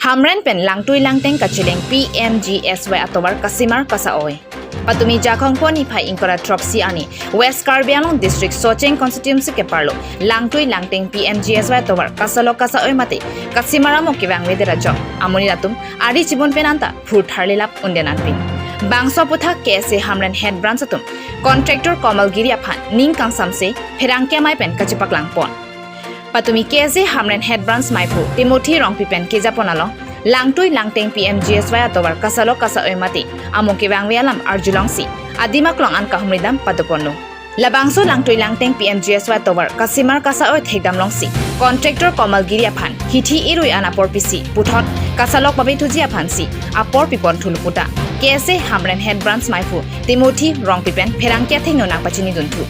Hamren pen langtui langteng kachileng PMGSY atobar kasimar kasaoy. Patumi jakong poni phai inkora tropsi ani West Karbi Anglong District Socheng constituency ke parlo langtui langteng PMGSY atobar kasalo kasaoy mate kasimara mo kibang wedera jok amoni ratum ari jibon penanta phur tharlilap undenan pin bangso putha kese Hamren head branch atum contractor Komal Giri aphan ning kangsamse pherangke mai pen kachipak langpon Patumi kese Hamren head branch maipu Timothy Rongpi pen kejaponalo langtui langteng PMGSY atobar kasalo kasaoy mate amoke wangwialam arjulongsi adimaklong an kahumridam patoponno labangso langtui langteng PMGSY atobar kasimar kasaoy thegdamlongsi contractor Komal Giri aphan hithi irui anapor pisi puthot kasalok babe thuji aphansi apor pipon thulputa kese Hamren head branch maipu Timothy Rongpi pen pherangkia thengno nakpachini duntu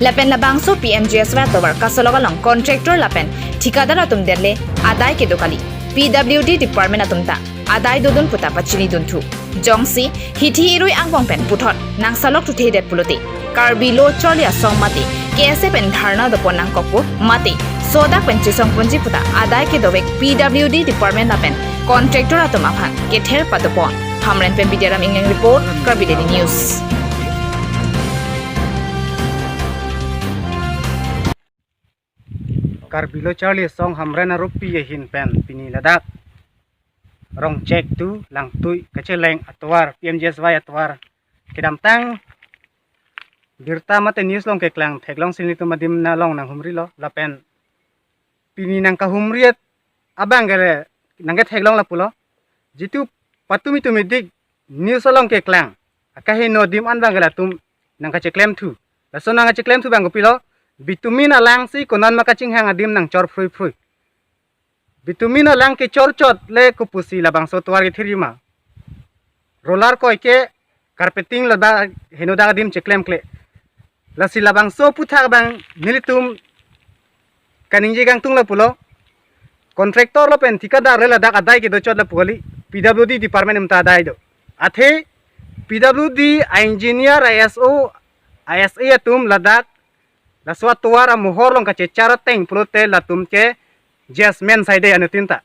Lapen labangso PMGSY atobar kasalogalong contractor lapen ठिकादार atum derle adai ke dokali PWD department atumta adai dodun puta pachini duntu jongsi hithi irui angbong pen puthot nangsalok tuthe det pulote karbilo cholia songmati kese pen dharna dopon nangkokpo mate soda pen chisong punji puta adai ke dobek PWD department lapen contractor atum aphan kether patopon Hamren pen bidiaram ingeng report Karbi Daily News Karbilo Charlie song Hamren rupi hin pen pini ladak rong check tu lang tui kacheleng atwar PMGSY atwar kedam tang birta mate news long ke klang theklong sini tu madim na long nang humri lo lapen pini nang ka humriet abang gere nang theklong la pulo jitu patumi tu dik news long ke klang akahe no dim an bang gela tum nang ka cheklem tu la so nang ka cheklem tu bang ko pilo Bitumin alang si konan makaching hang adim nang chor frui frui. Bitumin alang ke chor chot le kupusi labang sotuar ke thirima. Roller ko ke carpeting laba henoda adim cheklem kle. Lasi labang so puthak bang nilitum kaningje gang tung la pulo. Contractor lo pen tikadar le ladak adai ke do chot la puli. PWD department imta adai do. Athe PWD engineer ISA atum ladak la suatuara muhor long kache cara teng pulote la tumke jasmen side anutinta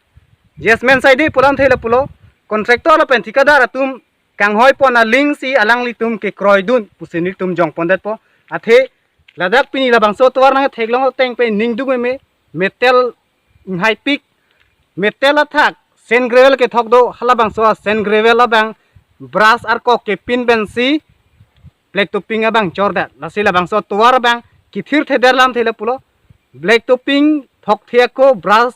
jasmen side pulam thela pulo contractor lo pen tikadar atum kang hoi pona ling si alang li tum ke kroidun pusini tum jong pondet po athe ladak pini la bangso tuar na theglong teng pe ning du me metal high peak metal athak sen gravel ke thok do hala bangso sen gravel abang brass ar ko ke pin bensi black topping abang chorda la sila bangso tuar bang Kithir thederlam thele pulo black topping thok thiako brass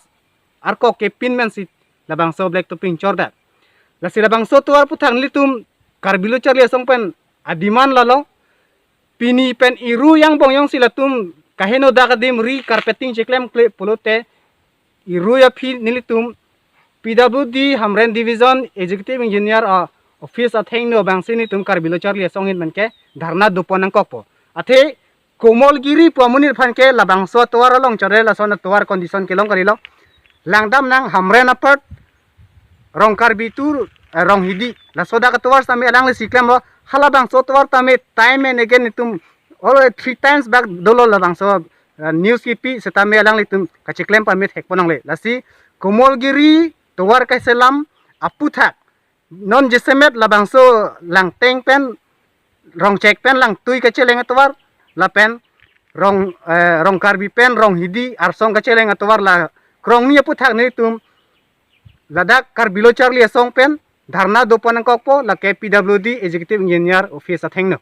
arko ke pin men sit labang so black topping chorda la sila bang so tuar puthang litum Karbilo Charlie songpen adiman lalo pini pen iru yang bongyong silatum kaheno dagadim ri carpeting cheklem kle pulote iru ya phi nilitum PWD Hamren division executive engineer office atheng no bang sini tum Karbilo Charlie songin manke dharna duponang kokpo athe Komal Giri pamunir phanke labang so tuar long chore la son tuar condition ke long karilo langdam nang Hamren apart rong Karbi tur rong hidi la soda ka tuar sami alang le siklem lo halabang so tuar tame time and again tum all 3 times back dolo labang so news kipi setame alang le tum ka chiklem pa met hek ponang le lasi Komal Giri tuar ka selam aputha non jesemet labang so lang teng pen rong check pen lang tui ka cheleng tuar lapen rong Karbi pen rong hidi arsong kacheleng atwar la krong ni puthak ni tum ladak Karbilo Charlie song pen dharna dopan kokpo la ke PWD executive engineer office athengno